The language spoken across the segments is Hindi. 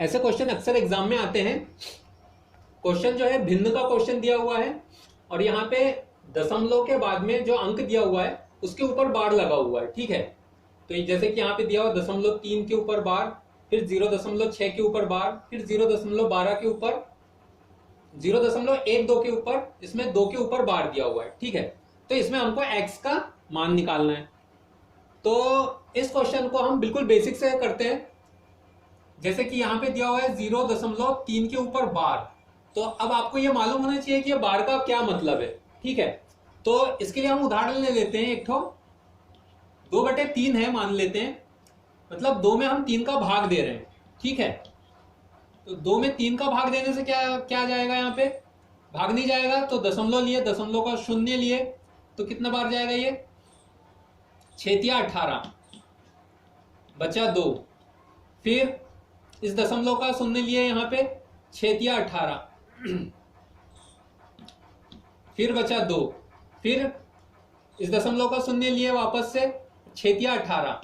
ऐसे क्वेश्चन अक्सर एग्जाम में आते हैं। क्वेश्चन जो है भिन्न का क्वेश्चन दिया हुआ है और यहाँ पे दशमलव के बाद में जो अंक दिया हुआ है उसके ऊपर बार लगा हुआ है, ठीक है। तो जैसे कि यहाँ पे दिया हुआ 0.3 के ऊपर बार, फिर 0.6 के ऊपर बार, फिर 0.12 के ऊपर, 0.12 के ऊपर, इसमें 2 के ऊपर बार दिया हुआ है, ठीक है। तो इसमें हमको x का मान निकालना है। तो इस क्वेश्चन को हम बिल्कुल बेसिक से करते हैं। जैसे कि यहाँ पे दिया हुआ है 0.3 के ऊपर बार, तो अब आपको ये मालूम होना चाहिए कि ये बार का क्या मतलब है, ठीक है। तो इसके लिए हम उदाहरण ले लेते हैं। एक ठो 2/3 है मान लेते हैं, मतलब 2 में हम 3 का भाग दे रहे हैं, ठीक है। तो 2 में 3 का भाग देने से क्या क्या जाएगा, यहाँ पे भाग नहीं जाएगा, तो दशमलव लिए, दशमलव का शून्य लिए, तो कितना बार जाएगा ये 6×18 बचा 2, फिर इस दशमलव का शून्य लिए यहाँ पे 6×18 फिर बचा 2, फिर इस दशमलव का शून्य लिए वापस से 6×18।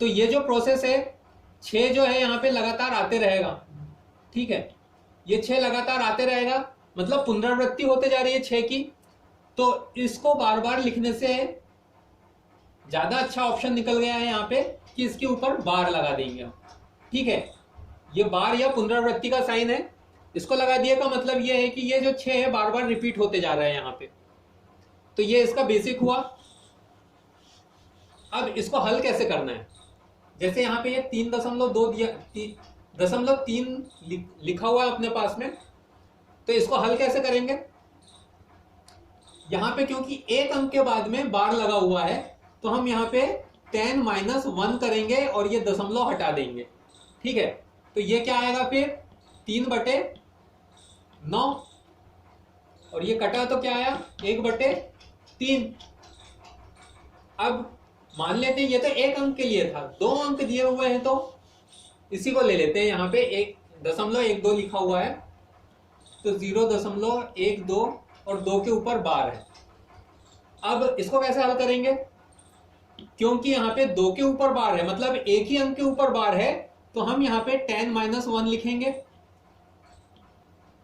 तो ये जो प्रोसेस है 6 जो है यहाँ पे लगातार आते रहेगा, ठीक है। ये 6 लगातार आते रहेगा, मतलब पुनरावृत्ति होते जा रही है 6 की। तो इसको बार बार लिखने से ज्यादा अच्छा ऑप्शन निकल गया है यहाँ पे कि इसके ऊपर बार लगा देंगे हम, ठीक है। ये बार या पुनरावृत्ति का साइन है, इसको लगा दिए का मतलब ये है कि ये जो 6 है बार बार रिपीट होते जा रहा है यहाँ पे। तो ये इसका बेसिक हुआ। अब इसको हल कैसे करना है, जैसे यहाँ पे ये 3.2 दिया, 0.3 लिखा हुआ है अपने पास में, तो इसको हल कैसे करेंगे। यहाँ पे क्योंकि एक अंक के बाद में बार लगा हुआ है, तो हम यहाँ पे 10 - 1 करेंगे और ये दशमलव हटा देंगे, ठीक है। तो ये क्या आएगा फिर 3/9, और ये कटा तो क्या आया 1/3। अब मान लेते हैं ये तो एक अंक के लिए था, 2 अंक दिए हुए हैं तो इसी को ले लेते हैं। यहाँ पे 1.12 लिखा हुआ है, तो 0.12 और 2 के ऊपर बार है। अब इसको कैसे हल करेंगे, क्योंकि यहाँ पे 2 के ऊपर बार है, मतलब एक ही अंक के ऊपर बार है, तो हम यहाँ पे 10 - 1 लिखेंगे।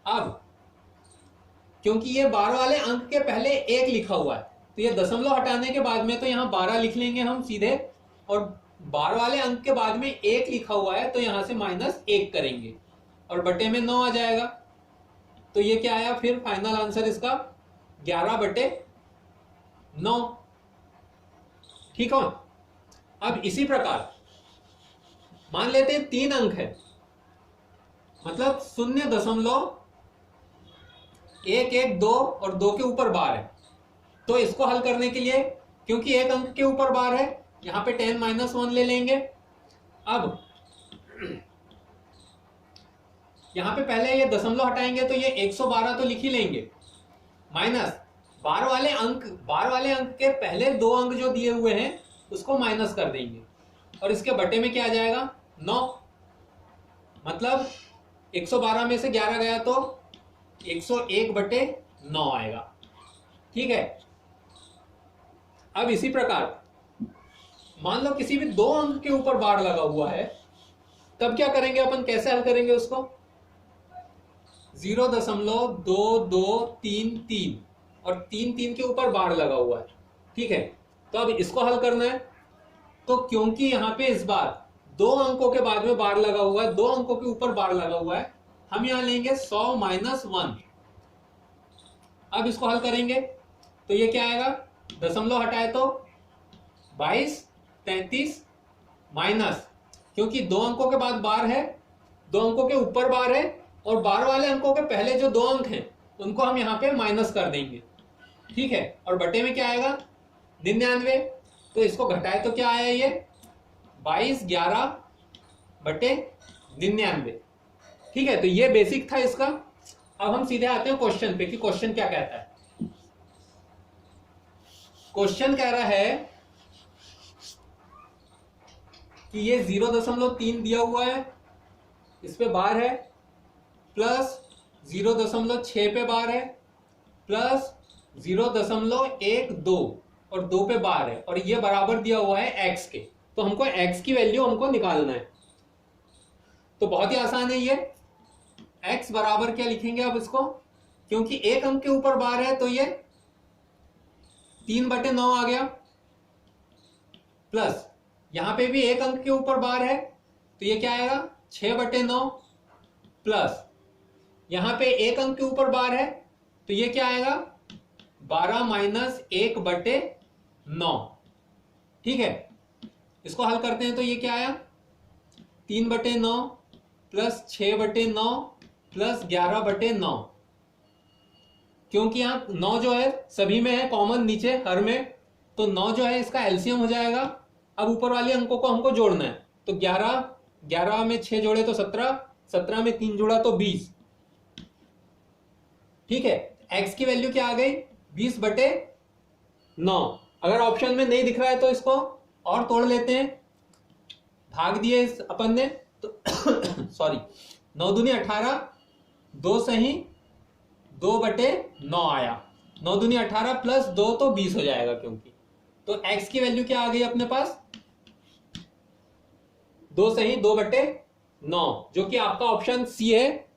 अब क्योंकि ये बार वाले अंक के पहले 1 लिखा हुआ है, तो ये दशमलव हटाने के बाद में तो यहाँ 12 लिख लेंगे हम सीधे, और बार वाले अंक के बाद में 1 लिखा हुआ है, तो यहाँ से -1 करेंगे और बटे में 9 आ जाएगा। तो ये क्या आया फिर फाइनल आंसर इसका 11/9, ठीक है। अब इसी प्रकार मान लेते हैं 3 अंक है, मतलब 0.112 और 2 के ऊपर बार है। तो इसको हल करने के लिए, क्योंकि एक अंक के ऊपर बार है, यहाँ पे 10 - 1 ले लेंगे। अब यहाँ पे पहले ये दशमलव हटाएंगे, तो ये 112 तो लिख ही लेंगे, माइनस बार वाले अंक के पहले 2 अंक जो दिए हुए हैं उसको माइनस कर देंगे, और इसके बटे में क्या आ जाएगा 9, मतलब 112 में से 11 गया तो 101/9 आएगा, ठीक है। अब इसी प्रकार मान लो किसी भी 2 अंक के ऊपर बार लगा हुआ है, तब क्या करेंगे अपन, कैसे हल करेंगे उसको। 0.2233 और 3 के ऊपर बार लगा हुआ है, ठीक है। तो अब इसको हल करना है, तो क्योंकि यहाँ पे इस बार 2 अंकों के बाद में बार लगा हुआ है, 2 अंकों के ऊपर बार लगा हुआ है, हम यहाँ लेंगे 100 - 1। अब इसको हल करेंगे तो ये क्या आएगा, दशमलव हटाए तो 22, 33 माइनस, क्योंकि 2 अंकों के बाद बार है, 2 अंकों के ऊपर बार है, और बार वाले अंकों के पहले जो 2 अंक हैं उनको हम यहाँ पे माइनस कर देंगे, ठीक है। और बटे में क्या आएगा 99, तो इसको घटाए तो क्या आया ये 22 11/99, ठीक है। तो ये बेसिक था इसका। अब हम सीधे आते हैं क्वेश्चन पे कि क्वेश्चन क्या कहता है। क्वेश्चन कह रहा है कि ये 0.3 दिया हुआ है, इस पे बार है, प्लस 0.6 पे बार है, प्लस 0.12 और 2 पे बार है, और ये बराबर दिया हुआ है x के। तो हमको x की वैल्यू हमको निकालना है। तो बहुत ही आसान है ये। x बराबर क्या लिखेंगे अब इसको, क्योंकि एक अंक के ऊपर बार है तो ये 3/9 आ गया, प्लस यहां पे भी एक अंक के ऊपर बार है तो ये क्या आएगा 6/9, प्लस यहां पे एक अंक के ऊपर बार है तो ये क्या आएगा 12 माइनस 1/9। ठीक है, इसको हल करते हैं तो ये क्या आया 3/9 प्लस 6/9 प्लस 11/9, क्योंकि यहां 9 जो है सभी में है कॉमन नीचे हर में, तो 9 जो है इसका एलसीएम हो जाएगा। अब ऊपर वाले अंकों को हमको जोड़ना है, तो 11 में 6 जोड़े तो 17 में 3 जोड़ा तो 20। ठीक है, x की वैल्यू क्या आ गई 20/9। अगर ऑप्शन में नहीं दिख रहा है तो इसको और तोड़ लेते हैं, भाग दिए इस अपन ने तो सॉरी 9 दूनी 18, 2 सही 2/9 आया, 9 दूनी 18 प्लस 2 तो 20 हो जाएगा, क्योंकि तो x की वैल्यू क्या आ गई अपने पास 2 सही 2/9, जो कि आपका ऑप्शन सी है।